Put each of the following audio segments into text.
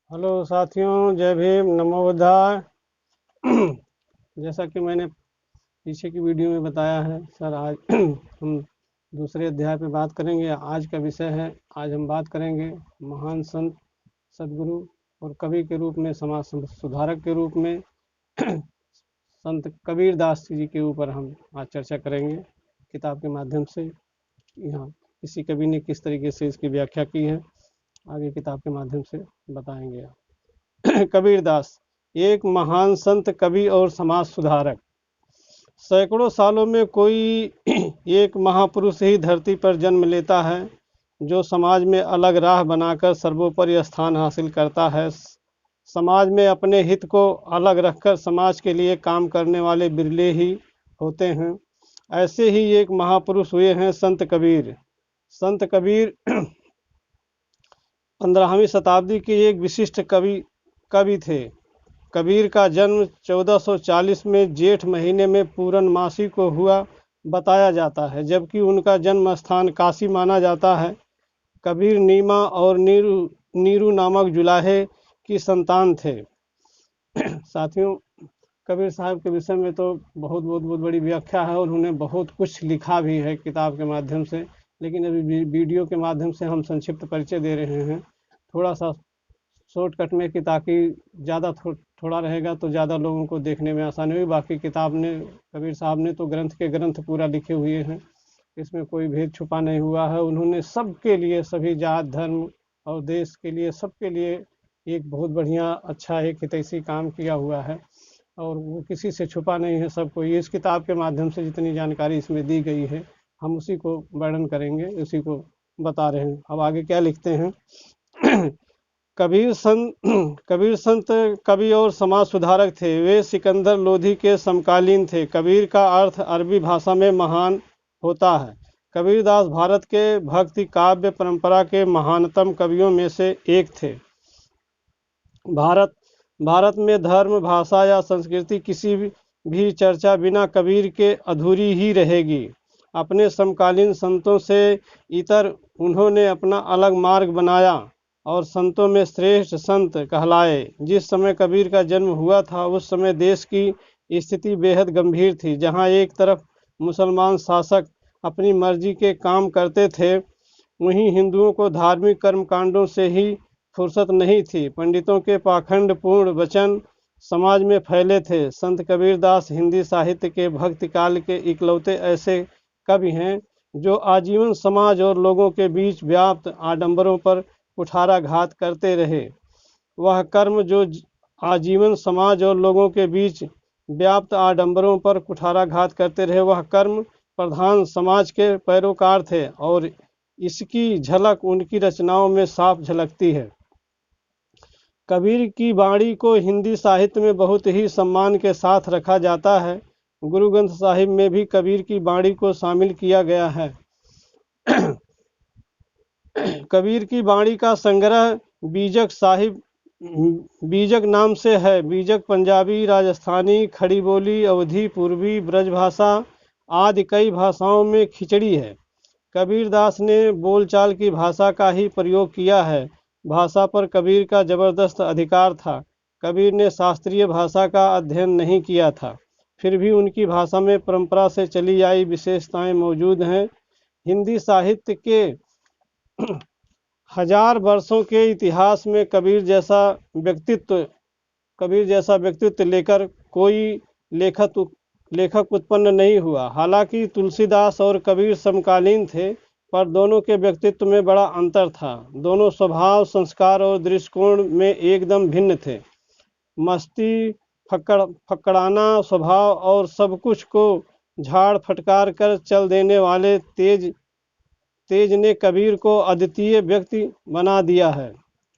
Hello साथियों, जय भीम, नमो बुद्धाय। जैसा कि मैंने पीछे की वीडियो में बताया है सर, आज हम दूसरे अध्याय पे बात करेंगे। आज का विषय है, आज हम बात करेंगे महान संत, सदगुरु और कवि के रूप में, समाज सुधारक के रूप में संत कबीर दास जी के ऊपर हम आज चर्चा करेंगे किताब के माध्यम से। यहाँ किसी कवि ने किस तरीके से इसकी व्याख्या की है, आगे किताब के माध्यम से बताएंगे। कबीरदास एक महान संत, कवि और समाज सुधारक। सैकड़ों सालों में कोई एक महापुरुष ही धरती पर जन्म लेता है जो समाज में अलग राह बनाकर सर्वोपरि स्थान हासिल करता है। समाज में अपने हित को अलग रखकर समाज के लिए काम करने वाले बिरले ही होते हैं। ऐसे ही एक महापुरुष हुए हैं संत कबीर। संत कबीर 15वीं शताब्दी के एक विशिष्ट कवि थे। कबीर का जन्म 1440 में जेठ महीने में पूर्णमासी को हुआ बताया जाता है, जबकि उनका जन्म स्थान काशी माना जाता है। कबीर नीमा और नीरू नामक जुलाहे की संतान थे। साथियों, कबीर साहब के विषय में तो बहुत बड़ी व्याख्या है और उन्होंने बहुत कुछ लिखा भी है किताब के माध्यम से, लेकिन अभी वीडियो के माध्यम से हम संक्षिप्त परिचय दे रहे हैं, थोड़ा सा शॉर्टकट में, कि ताकि ज़्यादा थोड़ा रहेगा तो ज़्यादा लोगों को देखने में आसानी होगी। बाकी किताब ने, कबीर साहब ने तो ग्रंथ के ग्रंथ पूरा लिखे हुए हैं, इसमें कोई भेद छुपा नहीं हुआ है। उन्होंने सबके लिए, सभी जात धर्म और देश के लिए, सबके लिए एक बहुत बढ़िया, अच्छा, एक हितैषी काम किया हुआ है और वो किसी से छुपा नहीं है, सबको। ये इस किताब के माध्यम से जितनी जानकारी इसमें दी गई है, हम उसी को वर्णन करेंगे, उसी को बता रहे हैं। अब आगे क्या लिखते हैं। कबीर संत, कवि और समाज सुधारक थे। वे सिकंदर लोधी के समकालीन थे। कबीर का अर्थ अरबी भाषा में महान होता है। कबीरदास भारत के भक्ति काव्य परंपरा के महानतम कवियों में से एक थे। भारत में धर्म, भाषा या संस्कृति किसी भी चर्चा बिना कबीर के अधूरी ही रहेगी। अपने समकालीन संतों से इतर उन्होंने अपना अलग मार्ग बनाया और संतों में श्रेष्ठ संत कहलाए। जिस समय कबीर का जन्म हुआ था उस समय देश की स्थिति बेहद गंभीर थी। जहां एक तरफ मुसलमान शासक अपनी मर्जी के काम करते थे, वहीं हिंदुओं को धार्मिक कर्मकांडों से ही फुर्सत नहीं थी। पंडितों के पाखंडपूर्ण वचन समाज में फैले थे। संत कबीरदास हिंदी साहित्य के भक्ति काल के इकलौते ऐसे कवि हैं जो आजीवन समाज और लोगों के बीच व्याप्त आडंबरों पर कुठाराघात करते रहे। वह कर्म जो आजीवन समाज और लोगों के बीच व्याप्त आडंबरों पर कुठाराघात करते रहे, वह कर्म प्रधान समाज के पैरोकार थे और इसकी झलक उनकी रचनाओं में साफ झलकती है। कबीर की वाणी को हिंदी साहित्य में बहुत ही सम्मान के साथ रखा जाता है। गुरु ग्रंथ साहिब में भी कबीर की वाणी को शामिल किया गया है। कबीर की वाणी का संग्रह बीजक साहिब, बीजक नाम से है। बीजक पंजाबी, राजस्थानी, खड़ी बोली, अवधी, पूर्वी, ब्रजभाषा आदि कई भाषाओं में खिचड़ी है। कबीरदास ने बोलचाल की भाषा का ही प्रयोग किया है। भाषा पर कबीर का जबरदस्त अधिकार था। कबीर ने शास्त्रीय भाषा का अध्ययन नहीं किया था, फिर भी उनकी भाषा में परंपरा से चली आई विशेषताएं मौजूद हैं। हिंदी साहित्य के 1000 वर्षों के इतिहास में कबीर जैसा व्यक्तित्व लेकर कोई लेखक उत्पन्न नहीं हुआ। हालांकि तुलसीदास और कबीर समकालीन थे, पर दोनों के व्यक्तित्व में बड़ा अंतर था। दोनों स्वभाव, संस्कार और दृष्टिकोण में एकदम भिन्न थे। मस्ती, फकड़ाना स्वभाव और सब कुछ को झाड़ फटकार कर चल देने वाले तेज ने कबीर को अद्वितीय व्यक्ति बना दिया है।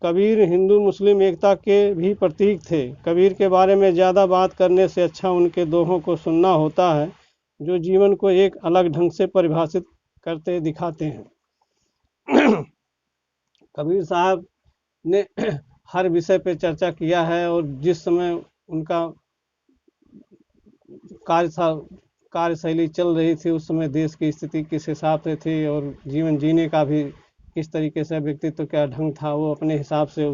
कबीर हिंदू मुस्लिम एकता के भी प्रतीक थे। कबीर के बारे में ज़्यादा बात करने से अच्छा उनके दोहों को सुनना होता है, जो जीवन को एक अलग ढंग से परिभाषित करते दिखाते हैं। कबीर साहब ने हर विषय पर चर्चा किया है और जिस समय उनका कार्यशैली चल रही थी उस समय देश की स्थिति किस हिसाब से थी और जीवन जीने का भी किस तरीके से, व्यक्तित्व क्या ढंग था, वो अपने हिसाब से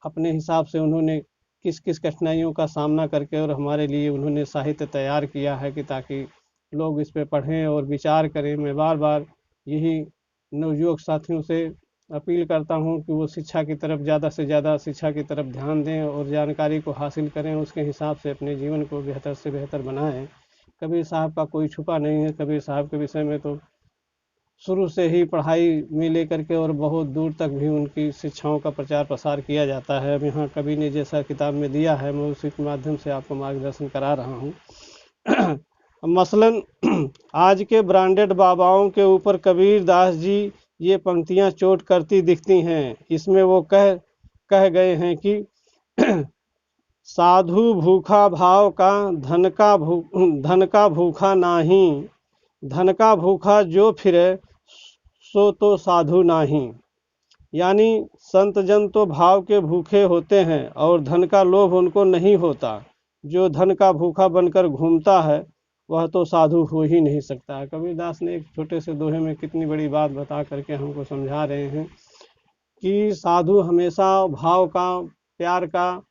अपने हिसाब से उन्होंने किस किस कठिनाइयों का सामना करके और हमारे लिए उन्होंने साहित्य तैयार किया है कि ताकि लोग इस पे पढ़ें और विचार करें। मैं बार बार यही नवयुवक साथियों से अपील करता हूँ कि वो शिक्षा की तरफ ज़्यादा से ज़्यादा शिक्षा की तरफ ध्यान दें और जानकारी को हासिल करें, उसके हिसाब से अपने जीवन को बेहतर से बेहतर बनाएं। कबीर साहब का कोई छुपा नहीं है। कबीर साहब के विषय में तो शुरू से ही पढ़ाई में लेकर के और बहुत दूर तक भी उनकी शिक्षाओं का प्रचार प्रसार किया जाता है। अब यहाँ कवि ने जैसा किताब में दिया है मैं उसी के माध्यम से आपको मार्गदर्शन करा रहा हूँ। मसलन आज के ब्रांडेड बाबाओं के ऊपर कबीर दास जी ये पंक्तियाँ चोट करती दिखती हैं। इसमें वो कह गए हैं कि साधु भूखा भाव का धन का भूखा नाही, धन का भूखा जो फिरे सो तो साधु नाही। यानी संत जन तो भाव के भूखे होते हैं और धन का लोभ उनको नहीं होता। जो धन का भूखा बनकर घूमता है वह तो साधु हो ही नहीं सकता। कबीरदास ने एक छोटे से दोहे में कितनी बड़ी बात बता करके हमको समझा रहे हैं कि साधु हमेशा भाव का, प्यार का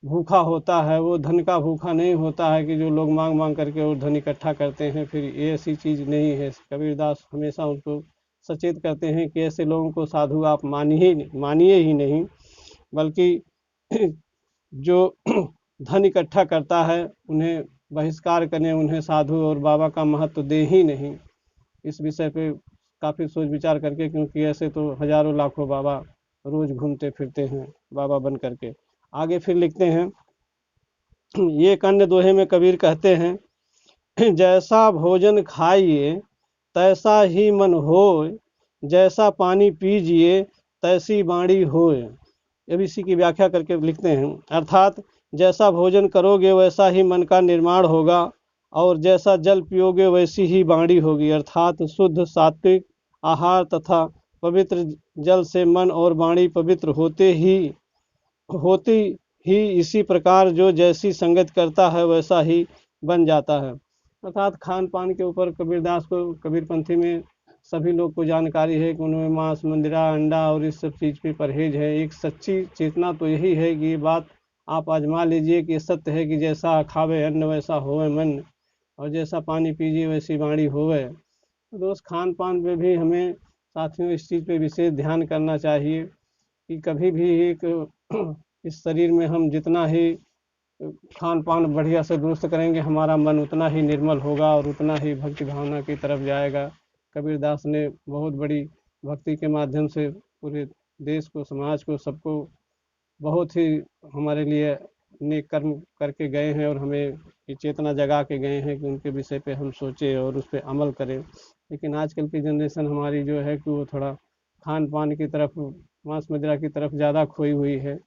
भूखा होता है, वो धन का भूखा नहीं होता है कि जो लोग मांग मांग करके और धन इकट्ठा करते हैं। फिर ये ऐसी चीज़ नहीं है। कबीरदास हमेशा उनको सचेत करते हैं कि ऐसे लोगों को साधु आप मानिए ही नहीं, बल्कि जो धन इकट्ठा करता है उन्हें बहिष्कार करें, उन्हें साधु और बाबा का महत्व दे ही नहीं। इस विषय पे काफ़ी सोच विचार करके, क्योंकि ऐसे तो हजारों लाखों बाबा रोज घूमते फिरते हैं बाबा बन करके। आगे फिर लिखते हैं, ये एक अन्य दोहे में कबीर कहते हैं, जैसा भोजन खाइए तैसा ही मन होय, जैसा पानी पीजिए तैसी बाणी होय। अब इसी की व्याख्या करके लिखते हैं, अर्थात जैसा भोजन करोगे वैसा ही मन का निर्माण होगा और जैसा जल पियोगे वैसी ही बाणी होगी। अर्थात शुद्ध सात्विक आहार तथा पवित्र जल से मन और वाणी पवित्र होती ही इसी प्रकार जो जैसी संगत करता है वैसा ही बन जाता है। अर्थात खान पान के ऊपर कबीरदास को, कबीरपंथी में सभी लोग को जानकारी है कि उन्होंने मांस, मंदिरा, अंडा और इस सब चीज़ पे परहेज है। एक सच्ची चेतना तो यही है कि ये बात आप आजमा लीजिए कि सत्य है कि जैसा खावे अन्न वैसा होवे मन, और जैसा पानी पीजिए वैसी वाणी होवे। तो दोस्त, खान पान पे भी हमें साथियों इस चीज़ पे विशेष ध्यान करना चाहिए कि कभी भी एक इस शरीर में हम जितना ही खान पान बढ़िया से दुरुस्त करेंगे हमारा मन उतना ही निर्मल होगा और उतना ही भक्ति भावना की तरफ जाएगा। कबीरदास ने बहुत बड़ी भक्ति के माध्यम से पूरे देश को, समाज को, सबको बहुत ही हमारे लिए नेक कर्म करके गए हैं और हमें ये चेतना जगा के गए हैं कि उनके विषय पे हम सोचें और उस पर अमल करें। लेकिन आजकल की जनरेशन हमारी जो है कि वो थोड़ा खान पान की तरफ, मांस मदिरा की तरफ ज़्यादा खोई हुई है,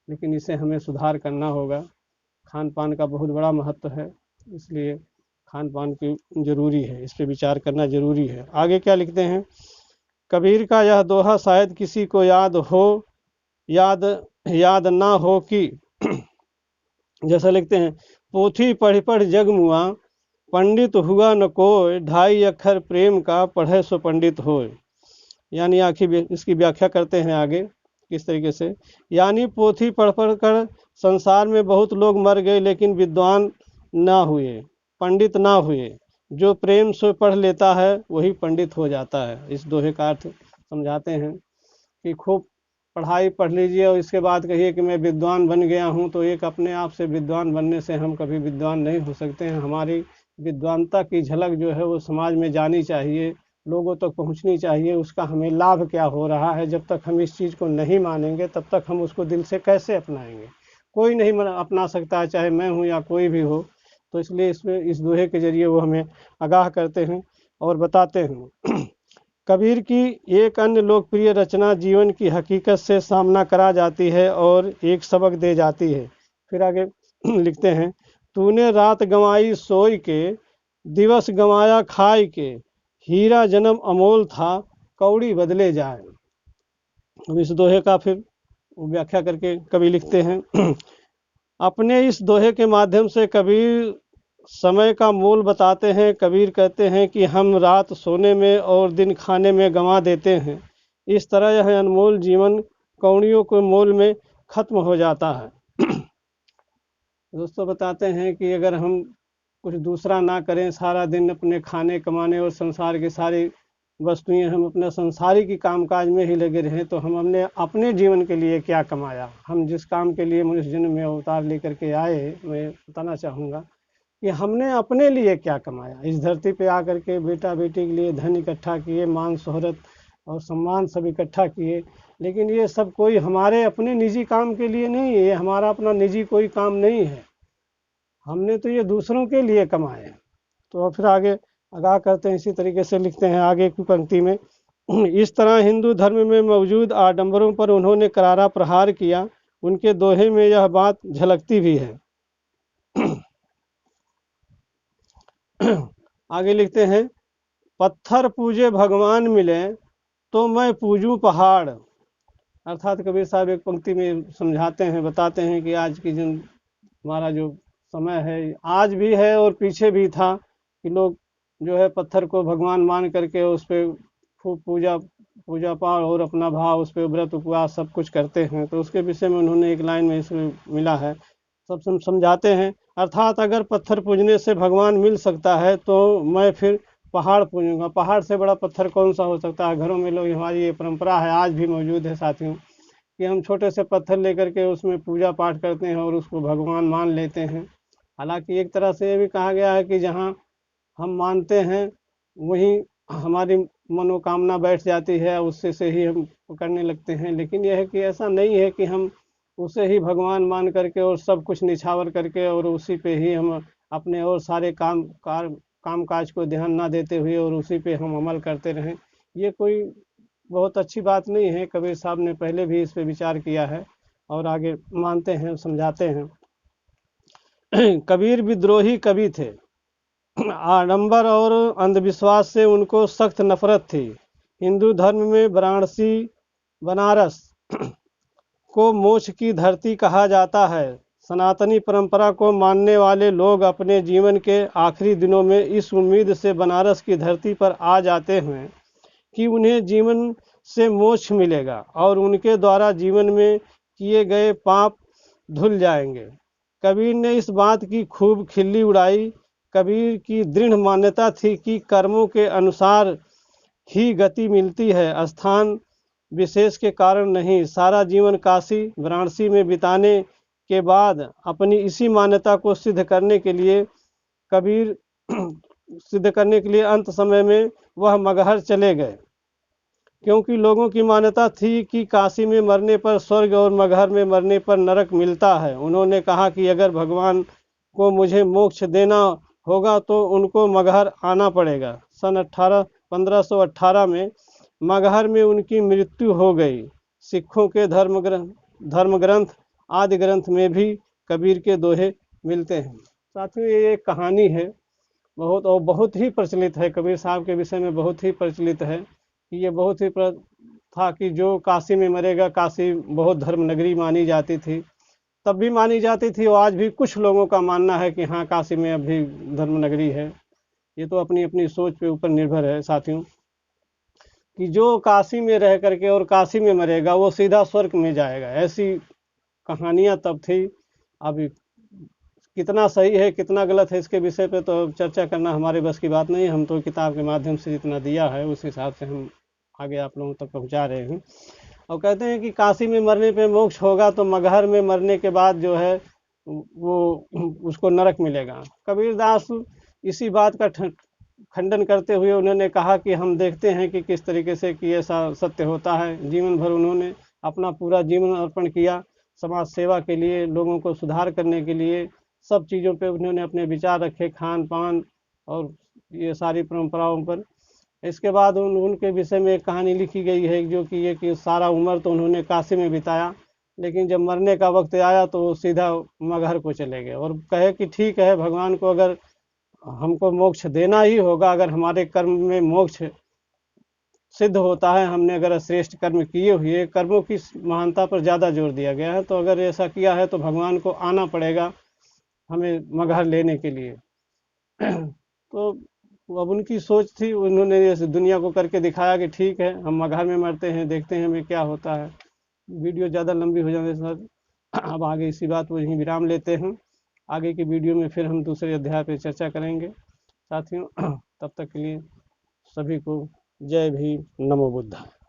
लेकिन इसे हमें सुधार करना होगा। खान पान का बहुत बड़ा महत्व है, इसलिए खान पान की ज़रूरी है, इस पर विचार करना ज़रूरी है। आगे क्या लिखते हैं, कबीर का यह दोहा शायद किसी को याद ना हो कि जैसा लिखते हैं, पोथी पढ़ पढ़ जग मुआ, पंडित हुआ न कोय, ढाई अक्षर प्रेम का पढ़े सो पंडित होय। यानी आखिर इसकी व्याख्या करते हैं आगे किस तरीके से, यानी पोथी पढ़ पढ़ कर संसार में बहुत लोग मर गए लेकिन विद्वान ना हुए, पंडित ना हुए। जो प्रेम से पढ़ लेता है वही पंडित हो जाता है। इस दोहे का अर्थ समझाते हैं कि खूब पढ़ाई पढ़ लीजिए और इसके बाद कहिए कि मैं विद्वान बन गया हूँ, तो एक अपने आप से विद्वान बनने से हम कभी विद्वान नहीं हो सकते हैं। हमारी विद्वानता की झलक जो है वो समाज में जानी चाहिए, लोगों तक पहुंचनी चाहिए। उसका हमें लाभ क्या हो रहा है, जब तक हम इस चीज़ को नहीं मानेंगे तब तक हम उसको दिल से कैसे अपनाएंगे। कोई नहीं अपना सकता है, चाहे मैं हूँ या कोई भी हो। तो इसलिए इसमें इस दोहे के जरिए वो हमें आगाह करते हैं और बताते हैं। कबीर की एक अन्य लोकप्रिय रचना जीवन की हकीकत से सामना करा जाती है और एक सबक दे जाती है। फिर आगे लिखते हैं, तूने रात गंवाई सोई के, दिवस गंवाया खाई के, हीरा जन्म अमोल था, कौड़ी बदले जाए। अब इस दोहे का फिर व्याख्या करके कवि लिखते हैं, अपने इस दोहे के माध्यम से कबीर समय का मोल बताते हैं। कबीर कहते हैं कि हम रात सोने में और दिन खाने में गंवा देते हैं। इस तरह यह अनमोल जीवन कौड़ियों के मोल में खत्म हो जाता है। दोस्तों बताते हैं कि अगर हम कुछ दूसरा ना करें, सारा दिन अपने खाने कमाने और संसार की सारी वस्तुएं हम अपने संसारिक की कामकाज में ही लगे रहें, तो हम हमने अपने जीवन के लिए क्या कमाया। हम जिस काम के लिए मनुष्य जन्म में अवतार लेकर के आए, मैं बताना चाहूँगा कि हमने अपने लिए क्या कमाया। इस धरती पे आकर के बेटा बेटी के लिए धन इकट्ठा किए, मान शोहरत और सम्मान सब इकट्ठा किए, लेकिन ये सब कोई हमारे अपने निजी काम के लिए नहीं है, ये हमारा अपना निजी कोई काम नहीं है, हमने तो ये दूसरों के लिए कमाए। तो फिर आगे आगाह करते हैं, इसी तरीके से लिखते हैं आगे की पंक्ति में, इस तरह हिंदू धर्म में मौजूद आडंबरों पर उन्होंने करारा प्रहार किया। उनके दोहे में यह बात झलकती भी है। आगे लिखते हैं, पत्थर पूजे भगवान मिले तो मैं पूजूं पहाड़। अर्थात कबीर साहब एक पंक्ति में समझाते हैं, बताते हैं कि आज की जो हमारा जो समय है, आज भी है और पीछे भी था, कि लोग जो है पत्थर को भगवान मान करके उस पर खूब पूजा पाठ और अपना भाव, उस पर व्रत उपवास सब कुछ करते हैं। तो उसके विषय में उन्होंने एक लाइन में इसमें मिला है, सब समझाते हैं। अर्थात अगर पत्थर पूजने से भगवान मिल सकता है तो मैं फिर पहाड़ पूजूंगा। पहाड़ से बड़ा पत्थर कौन सा हो सकता है। घरों में लोग, हमारी ये परंपरा है, आज भी मौजूद है साथियों, कि हम छोटे से पत्थर लेकर के उसमें पूजा पाठ करते हैं और उसको भगवान मान लेते हैं। हालांकि एक तरह से ये भी कहा गया है कि जहाँ हम मानते हैं वहीं हमारी मनोकामना बैठ जाती है, उससे से ही हम करने लगते हैं। लेकिन यह है कि ऐसा नहीं है कि हम उसे ही भगवान मान करके और सब कुछ निछावर करके और उसी पे ही हम अपने और सारे काम काज को ध्यान ना देते हुए और उसी पे हम अमल करते रहें। ये कोई बहुत अच्छी बात नहीं है। कबीर साहब ने पहले भी इस पे विचार किया है और आगे मानते हैं, समझाते हैं। कबीर विद्रोही कवि थे। आडंबर और अंधविश्वास से उनको सख्त नफरत थी। हिंदू धर्म में वाराणसी, बनारस को मोक्ष की धरती कहा जाता है। सनातनी परंपरा को मानने वाले लोग अपने जीवन के आखिरी दिनों में इस उम्मीद से बनारस की धरती पर आ जाते हैं कि उन्हें जीवन से मोक्ष मिलेगा और उनके द्वारा जीवन में किए गए पाप धुल जाएंगे। कबीर ने इस बात की खूब खिल्ली उड़ाई। कबीर की दृढ़ मान्यता थी कि कर्मों के अनुसार ही गति मिलती है, स्थान विशेष के कारण नहीं। सारा जीवन काशी वाराणसी में बिताने के बाद अपनी इसी मान्यता को सिद्ध करने के लिए कबीर सिद्ध करने के लिए अंत समय में वह मगहर चले गए, क्योंकि लोगों की मान्यता थी कि काशी में मरने पर स्वर्ग और मगहर में मरने पर नरक मिलता है। उन्होंने कहा कि अगर भगवान को मुझे मोक्ष देना होगा तो उनको मगहर आना पड़ेगा। सन 1518 में मगहर में उनकी मृत्यु हो गई। सिखों के धर्म ग्रंथ आदि ग्रंथ में भी कबीर के दोहे मिलते हैं। साथियों, ये एक कहानी है बहुत ही प्रचलित है, कबीर साहब के विषय में बहुत ही प्रचलित है कि ये बहुत ही था कि जो काशी में मरेगा, काशी बहुत धर्म नगरी मानी जाती थी, तब भी मानी जाती थी और आज भी कुछ लोगों का मानना है कि हाँ, काशी में अभी धर्म नगरी है। ये तो अपनी अपनी सोच पे ऊपर निर्भर है साथियों, कि जो काशी में रह करके और काशी में मरेगा वो सीधा स्वर्ग में जाएगा। ऐसी कहानियाँ तब थी। अभी कितना सही है कितना गलत है इसके विषय पे तो चर्चा करना हमारे बस की बात नहीं। हम तो किताब के माध्यम से जितना दिया है उस हिसाब से हम आगे आप लोगों तक पहुंचा रहे हैं। और कहते हैं कि काशी में मरने पे मोक्ष होगा तो मगहर में मरने के बाद जो है वो उसको नरक मिलेगा। कबीरदास इसी बात का खंडन करते हुए उन्होंने कहा कि हम देखते हैं कि किस तरीके से कि ऐसा सत्य होता है। जीवन भर उन्होंने अपना पूरा जीवन अर्पण किया समाज सेवा के लिए, लोगों को सुधार करने के लिए। सब चीज़ों पे उन्होंने अपने विचार रखे, खान पान और ये सारी परंपराओं पर। इसके बाद उनके विषय में एक कहानी लिखी गई है जो कि ये कि सारा उम्र तो उन्होंने काशी में बिताया, लेकिन जब मरने का वक्त आया तो वो सीधा मगहर को चले गए और कहे कि ठीक है, भगवान को अगर हमको मोक्ष देना ही होगा, अगर हमारे कर्म में मोक्ष सिद्ध होता है, हमने अगर श्रेष्ठ कर्म किए हुए, कर्मों की महानता पर ज़्यादा जोर दिया गया है, तो अगर ऐसा किया है तो भगवान को आना पड़ेगा हमें मगहर लेने के लिए। तो अब उनकी सोच थी, उन्होंने जैसे दुनिया को करके दिखाया कि ठीक है, हम मगहर में मरते हैं, देखते हैं हमें क्या होता है। वीडियो ज़्यादा लंबी हो जाने से अब आगे इसी बात को यहीं विराम लेते हैं। आगे की वीडियो में फिर हम दूसरे अध्याय पर चर्चा करेंगे साथियों। तब तक के लिए सभी को जय भीम, नमो बुद्धाय।